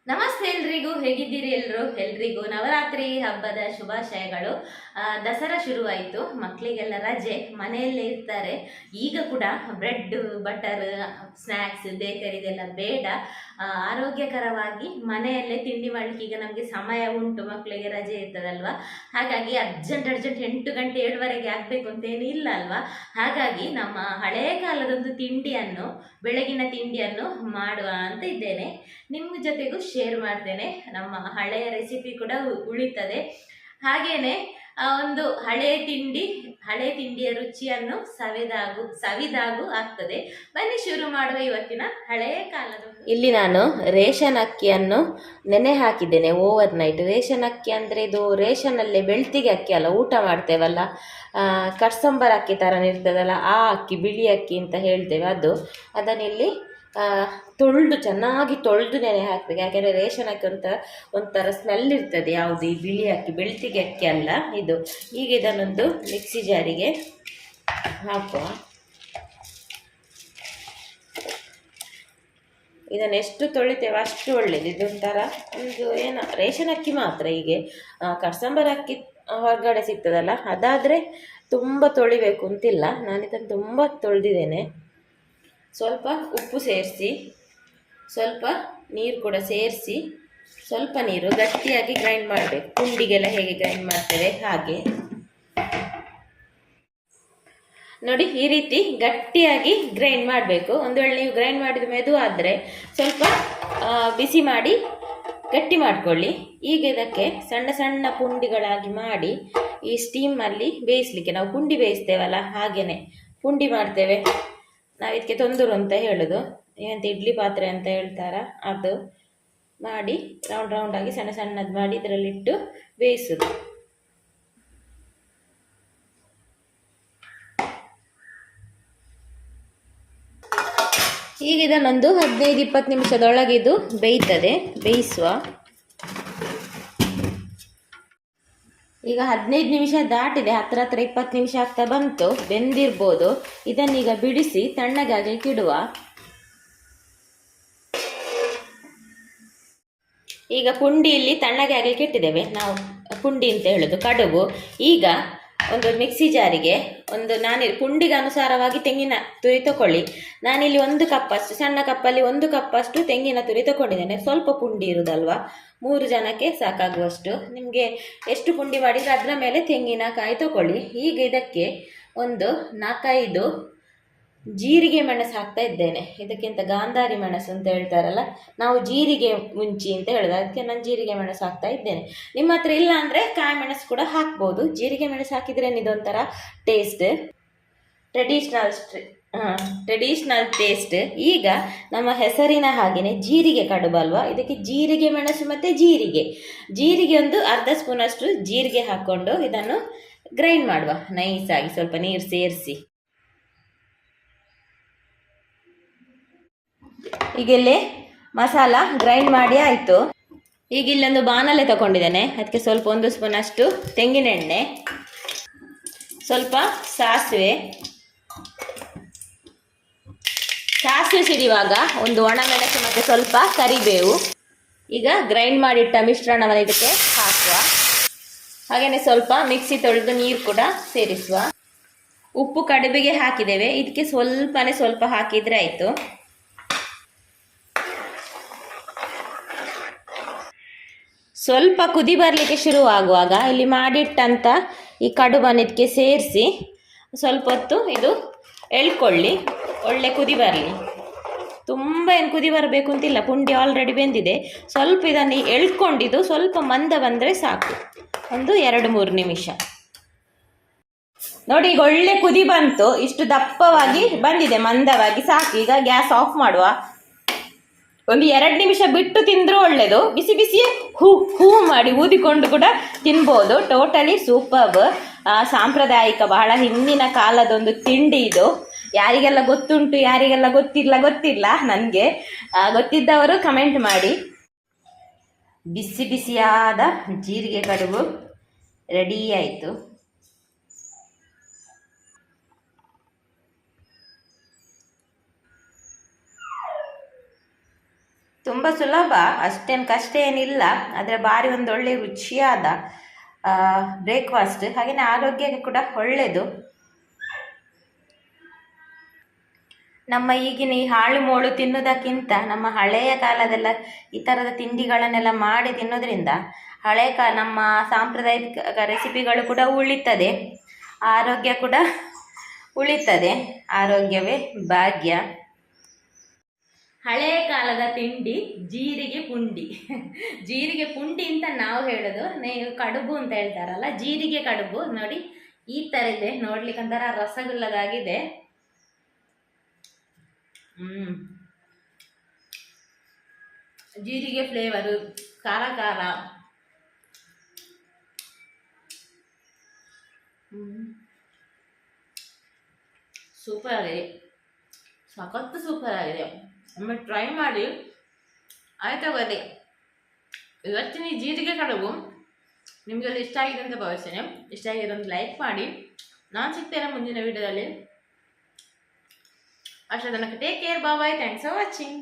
ನಮಸ್ತೆ ಎಲ್ರಿಗೂ, ಹೇಗಿದ್ದೀರಿ ಎಲ್ರಿಗೂ ನವರಾತ್ರಿ ಹಬ್ಬದ ಶುಭಾಶಯಗಳು. ದಸರಾ ಶುರುವಾಯಿತು, ಮಕ್ಕಳಿಗೆಲ್ಲ ರಜೆ, ಮನೆಯಲ್ಲೇ ಇರ್ತಾರೆ. ಈಗ ಕೂಡ ಬ್ರೆಡ್ ಬಟರ್ ಸ್ನ್ಯಾಕ್ಸ್ ಬೇಕರಿದೆಲ್ಲ ಬೇಡ. ಆರೋಗ್ಯಕರವಾಗಿ ಮನೆಯಲ್ಲೇ ತಿಂಡಿ ಮಾಡಲಿಕ್ಕೆ ಈಗ ನಮಗೆ ಸಮಯ ಉಂಟು, ಮಕ್ಕಳಿಗೆ ರಜೆ ಇರ್ತದಲ್ವಾ. ಹಾಗಾಗಿ ಅರ್ಜೆಂಟ್ 8 ಗಂಟೆ 7ವರೆಗೆ ಆಗಬೇಕು ಅಂತೇನು ಇಲ್ಲ ಅಲ್ವಾ. ಹಾಗಾಗಿ ನಮ್ಮ ಹಳೆಯ ಕಾಲದೊಂದು ತಿಂಡಿಯನ್ನು, ಬೆಳಗಿನ ತಿಂಡಿಯನ್ನು ಮಾಡುವ ಅಂತ ಇದ್ದೇನೆ. ನಿಮ್ಮ ಜೊತೆಗೂ ಶೇರ್ ಮಾಡ್ತೇನೆ. ನಮ್ಮ ಹಳೆಯ ರೆಸಿಪಿ ಕೂಡ ಉಳಿತದೆ. ಹಾಗೇನೆ ಒಂದು ಹಳೆ ತಿಂಡಿಯ ರುಚಿಯನ್ನು ಸವಿದಾಗೂ ಆಗ್ತದೆ. ಬನ್ನಿ ಶುರು ಮಾಡುವ ಇವತ್ತಿನ ಹಳೆಯ ಕಾಲದ. ಇಲ್ಲಿ ನಾನು ರೇಷನ್ ಅಕ್ಕಿಯನ್ನು ನೆನೆ ಹಾಕಿದ್ದೇನೆ ಓವರ್ ನೈಟ್. ರೇಷನ್ ಅಕ್ಕಿ ಅಂದರೆ ಇದು ರೇಷನಲ್ಲೇ ಬೆಳ್ತಿಗೆ ಅಕ್ಕಿ ಅಲ್ಲ, ಊಟ ಮಾಡ್ತೇವಲ್ಲ, ಕಟ್ಸಂಬರ್ ಅಕ್ಕಿ ಥರ ಇರ್ತದಲ್ಲ, ಆ ಅಕ್ಕಿ, ಬಿಳಿ ಅಕ್ಕಿ ಅಂತ ಹೇಳ್ತೇವೆ ಅದು. ಅದನ್ನಿಲ್ಲಿ ಚೆನ್ನಾಗಿ ತೊಳೆದು ನೆನೆ ಹಾಕಬೇಕು. ಯಾಕೆಂದರೆ ರೇಷನ್ ಅಕ್ಕಿ ಒಂಥರ ಸ್ಮೆಲ್ ಇರ್ತದೆ. ಯಾವುದು ಈ ಬಿಳಿ ಅಕ್ಕಿ, ಬೆಳ್ತಿಗೆ ಅಕ್ಕಿ ಅಲ್ಲ ಇದು. ಈಗ ಇದನ್ನೊಂದು ಮಿಕ್ಸಿ ಜಾರಿಗೆ ಹಾಕುವ. ಇದನ್ನು ಎಷ್ಟು ತೊಳಿತೇವೆ ಅಷ್ಟು ಒಳ್ಳೆಯದು. ಇದೊಂಥರ ರೇಷನ್ ಅಕ್ಕಿ ಮಾತ್ರ. ಹೀಗೆ ಕಟ್ಸಂಬರ್ ಅಕ್ಕಿ ಹೊರಗಡೆ ಸಿಗ್ತದಲ್ಲ, ಅದಾದರೆ ತುಂಬ ತೊಳಿಬೇಕು ಅಂತಿಲ್ಲ. ನಾನಿದನ್ನು ತುಂಬ ತೊಳೆದಿದ್ದೇನೆ. ಸ್ವಲ್ಪ ಉಪ್ಪು ಸೇರಿಸಿ, ಸ್ವಲ್ಪ ನೀರು ಕೂಡ ಸೇರಿಸಿ, ಸ್ವಲ್ಪ ನೀರು, ಗಟ್ಟಿಯಾಗಿ ಗ್ರೈಂಡ್ ಮಾಡಬೇಕು. ಪುಂಡಿಗೆಲ್ಲ ಹೇಗೆ ಗ್ರೈಂಡ್ ಮಾಡ್ತೇವೆ ಹಾಗೆ ನೋಡಿ, ಈ ರೀತಿ ಗಟ್ಟಿಯಾಗಿ ಗ್ರೈಂಡ್ ಮಾಡಬೇಕು. ಒಂದು ವೇಳೆ ನೀವು ಗ್ರೈಂಡ್ ಮಾಡಿದ ಮೆದು ಆದರೆ ಸ್ವಲ್ಪ ಬಿಸಿ ಮಾಡಿ ಗಟ್ಟಿ ಮಾಡಿಕೊಳ್ಳಿ. ಈಗ ಇದಕ್ಕೆ ಸಣ್ಣ ಸಣ್ಣ ಪುಂಡಿಗಳಾಗಿ ಮಾಡಿ ಈ ಸ್ಟೀಮಲ್ಲಿ ಬೇಯಿಸಲಿಕ್ಕೆ, ನಾವು ಪುಂಡಿ ಬೇಯಿಸ್ತೇವಲ್ಲ ಹಾಗೆಯೇ ಪುಂಡಿ ಮಾಡ್ತೇವೆ. ನಾವು ಇದಕ್ಕೆ ತೊಂದರು ಅಂತ ಹೇಳೋದು, ಏನಂತ ಇಡ್ಲಿ ಪಾತ್ರೆ ಅಂತ ಹೇಳ್ತಾರ, ಅದು ಮಾಡಿ ರೌಂಡ್ ಆಗಿ ಸಣ್ಣ ಸಣ್ಣದು ಮಾಡಿ ಇದರಲ್ಲಿಟ್ಟು ಬೇಯಿಸೋದು. ಈಗ ಇದನ್ನೊಂದು 15-20 ನಿಮಿಷದೊಳಗೆ ಇದು ಬೇಯ್ತದೆ. ಬೇಯಿಸುವ. ಈಗ 15 ನಿಮಿಷ ದಾಟಿದೆ, ಹತ್ರ 20 ನಿಮಿಷ ಆಗ್ತಾ ಬಂತು, ಬೆಂದಿರ್ಬೋದು. ಇದನ್ನೀಗ ಬಿಡಿಸಿ ತಣ್ಣಗಾಗಲಿಕ್ಕೆ ಇಡುವ. ಈಗ ಪುಂಡಿ ಇಲ್ಲಿ ತಣ್ಣಗೆ ಆಗಲಿಕ್ಕೆ ಇಟ್ಟಿದ್ದೇವೆ. ನಾವು ಪುಂಡಿ ಅಂತ ಹೇಳೋದು ಕಡುಬು. ಈಗ ಒಂದು ಮಿಕ್ಸಿ ಜಾರಿಗೆ ನಾನು ಪುಂಡಿಗೆ ಅನುಸಾರವಾಗಿ ತೆಂಗಿನ ತುರಿ ತಗೊಳ್ಳಿ. ನಾನಿಲ್ಲಿ 1 ಕಪ್ಪಷ್ಟು, ಸಣ್ಣ ಕಪ್ಪಲ್ಲಿ 1 ಕಪ್ಪಷ್ಟು ತೆಂಗಿನ ತುರಿ ತಗೊಂಡಿದ್ದೇನೆ. ಸ್ವಲ್ಪ ಪುಂಡಿ ಇರುವುದಲ್ವಾ, 3 ಜನಕ್ಕೆ ಸಾಕಾಗುವಷ್ಟು. ನಿಮಗೆ ಎಷ್ಟು ಪುಂಡಿ ಮಾಡಿದರೆ ಅದರ ಮೇಲೆ ತೆಂಗಿನಕಾಯಿ ತಗೊಳ್ಳಿ. ಈಗ ಇದಕ್ಕೆ ಒಂದು 4-5 ಜೀರಿಗೆ ಮೆಣಸು ಹಾಕ್ತಾ ಇದ್ದೇನೆ. ಇದಕ್ಕಿಂತ ಗಾಂಧಾರಿ ಮೆಣಸು ಅಂತ ಹೇಳ್ತಾರಲ್ಲ, ನಾವು ಜೀರಿಗೆ ಮುಂಚಿ ಅಂತ ಹೇಳೋದು, ಅದಕ್ಕೆ ನಾನು ಜೀರಿಗೆ ಮೆಣಸು ಹಾಕ್ತಾ ಇದ್ದೇನೆ. ನಿಮ್ಮ ಹತ್ರ ಇಲ್ಲ ಅಂದರೆ ಕಾಯಿ ಮೆಣಸು ಕೂಡ ಹಾಕ್ಬೋದು. ಜೀರಿಗೆ ಮೆಣಸು ಹಾಕಿದ್ರೆ ಇದೊಂಥರ ಟೇಸ್ಟ್, ಟ್ರೆಡಿಷ್ನಲ್ ಟೇಸ್ಟ್. ಈಗ ನಮ್ಮ ಹೆಸರಿನ ಹಾಗೆಯೇ ಜೀರಿಗೆ ಕಡುಬು ಅಲ್ವಾ, ಇದಕ್ಕೆ ಜೀರಿಗೆ ಮೆಣಸು ಮತ್ತು ಜೀರಿಗೆ ಒಂದು ಅರ್ಧ ಸ್ಪೂನಷ್ಟು ಜೀರಿಗೆ ಹಾಕ್ಕೊಂಡು ಇದನ್ನು ಗ್ರೈಂಡ್ ಮಾಡುವ ನೈಸಾಗಿ, ಸ್ವಲ್ಪ ನೀರು ಸೇರಿಸಿ. ಈಗಿಲ್ಲಿ ಮಸಾಲ ಗ್ರೈಂಡ್ ಮಾಡಿ ಆಯಿತು. ಈಗ ಇಲ್ಲೊಂದು ಬಾಣಲೆ ತಗೊಂಡಿದ್ದೇನೆ. ಅದಕ್ಕೆ ಸ್ವಲ್ಪ 1 ಸ್ಪೂನಷ್ಟು ತೆಂಗಿನ ಎಣ್ಣೆ, ಸ್ವಲ್ಪ ಸಾಸಿವೆ ಸಿಡಿಯುವಾಗ ಒಂದು ಒಣಮೆಣಸು ಮತ್ತು ಸ್ವಲ್ಪ ಕರಿಬೇವು. ಈಗ ಗ್ರೈಂಡ್ ಮಾಡಿಟ್ಟ ಮಿಶ್ರಣವನ್ನು ಇದಕ್ಕೆ ಹಾಕುವ. ಹಾಗೆಯೇ ಸ್ವಲ್ಪ ಮಿಕ್ಸಿ ತೊಳೆದು ನೀರು ಕೂಡ ಸೇರಿಸುವ. ಉಪ್ಪು ಕಡುಬಿಗೆ ಹಾಕಿದ್ದೇವೆ, ಇದಕ್ಕೆ ಸ್ವಲ್ಪ ಹಾಕಿದರೆ ಆಯಿತು. ಸ್ವಲ್ಪ ಕುದಿ ಬರಲಿಕ್ಕೆ ಶುರುವಾಗುವಾಗ ಇಲ್ಲಿ ಮಾಡಿಟ್ಟಂಥ ಈ ಕಡುಬನ್ನು ಇದಕ್ಕೆ ಸೇರಿಸಿ ಸ್ವಲ್ಪ ಹೊತ್ತು ಇದು ಎಳ್ಕೊಳ್ಳಿ. ಒಳ್ಳೆ ಕುದಿ ಬರಲಿ. ತುಂಬ ಏನು ಕುದಿ ಬರಬೇಕು ಅಂತಿಲ್ಲ, ಪುಂಡಿ ಆಲ್ರೆಡಿ ಬೆಂದಿದೆ. ಸ್ವಲ್ಪ ಇದನ್ನು ಎಳ್ಕೊಂಡಿದ್ದು ಸ್ವಲ್ಪ ಮಂದ ಬಂದರೆ ಸಾಕು, ಒಂದು 2-3 ನಿಮಿಷ. ನೋಡಿ, ಈಗ ಒಳ್ಳೆ ಕುದಿ ಬಂತು, ಇಷ್ಟು ದಪ್ಪವಾಗಿ ಬಂದಿದೆ, ಮಂದವಾಗಿ ಸಾಕು. ಈಗ ಗ್ಯಾಸ್ ಆಫ್ ಮಾಡುವ. ಒಂದು 2 ನಿಮಿಷ ಬಿಟ್ಟು ತಿಂದರೂ ಒಳ್ಳೆಯದು. ಬಿಸಿ ಬಿಸಿಯೇ ಹೂ ಮಾಡಿ ಊದಿಕೊಂಡು ಕೂಡ ತಿನ್ಬೋದು. Totally superb. ಸಾಂಪ್ರದಾಯಿಕ, ಬಹಳ ಹಿಂದಿನ ಕಾಲದೊಂದು ತಿಂಡಿ ಇದು. ಯಾರಿಗೆಲ್ಲ ಗೊತ್ತುಂಟು, ಯಾರಿಗೆಲ್ಲ ಗೊತ್ತಿಲ್ಲ ನನಗೆ. ಗೊತ್ತಿದ್ದವರು ಕಮೆಂಟ್ ಮಾಡಿ. ಬಿಸಿ ಬಿಸಿಯಾದ ಜೀರಿಗೆ ಕಡುಬು ರೆಡಿ ಆಯಿತು. ತುಂಬ ಸುಲಭ, ಅಷ್ಟೇನು ಕಷ್ಟ ಏನಿಲ್ಲ, ಆದರೆ ಭಾರಿ ಒಂದು ಒಳ್ಳೆ ರುಚಿಯಾದ ಬ್ರೇಕ್ಫಾಸ್ಟ್, ಹಾಗೆಯೇ ಆರೋಗ್ಯಕ್ಕೆ ಕೂಡ ಒಳ್ಳೆಯದು. ನಮ್ಮ ಈಗಿನ ಈ ಹಾಳು ಮೋಳು ತಿನ್ನೋದಕ್ಕಿಂತ ನಮ್ಮ ಹಳೆಯ ಕಾಲದೆಲ್ಲ ಈ ಥರದ ತಿಂಡಿಗಳನ್ನೆಲ್ಲ ಮಾಡಿ ತಿನ್ನೋದ್ರಿಂದ ನಮ್ಮ ಸಾಂಪ್ರದಾಯಿಕ ರೆಸಿಪಿಗಳು ಕೂಡ ಉಳಿತದೆ, ಆರೋಗ್ಯ ಕೂಡ ಉಳಿತದೆ. ಆರೋಗ್ಯವೇ ಭಾಗ್ಯ. ಹಳೆಯ ಕಾಲದ ತಿಂಡಿ ಜೀರಿಗೆ ಪುಂಡಿ. ಜೀರಿಗೆ ಪುಂಡಿ ಅಂತ ನಾವು ಹೇಳೋದು, ನೀವು ಕಡುಬು ಅಂತ ಹೇಳ್ತಾರಲ್ಲ, ಜೀರಿಗೆ ಕಡುಬು. ನೋಡಿ ಈ ಥರ ಇದೆ, ನೋಡ್ಲಿಕ್ಕೆ ಒಂಥರ ರಸಗುಲ್ಲದಾಗಿದೆ. ಜೀರಿಗೆ ಫ್ಲೇವರು, ಖಾರ ಖಾರ. ಸೂಪರ್ ಆಗಿದೆ, ಸಖತ್ತು ಸೂಪರ್ ಆಗಿದೆ. ಒಮ್ಮೆ ಟ್ರೈ ಮಾಡಿ. ಆಯ್ತಾ ಬನ್ನಿ, ಇವತ್ತಿನ ಈ ಜೀರಿಗೆ ಕಡುಬು ನಿಮಗೆಲ್ಲ ಇಷ್ಟ ಆಗಿದೆ ಅಂತ ಭಾವಿಸ್ತೇನೆ. ಇಷ್ಟ ಆಗಿದೆ ಒಂದು ಲೈಕ್ ಮಾಡಿ. ನಾನು ಸಿಗ್ತೇನೆ ಮುಂದಿನ ವಿಡಿಯೋದಲ್ಲಿ. ಅಷ್ಟೇ ತನಕ take care, bye, thanks for watching.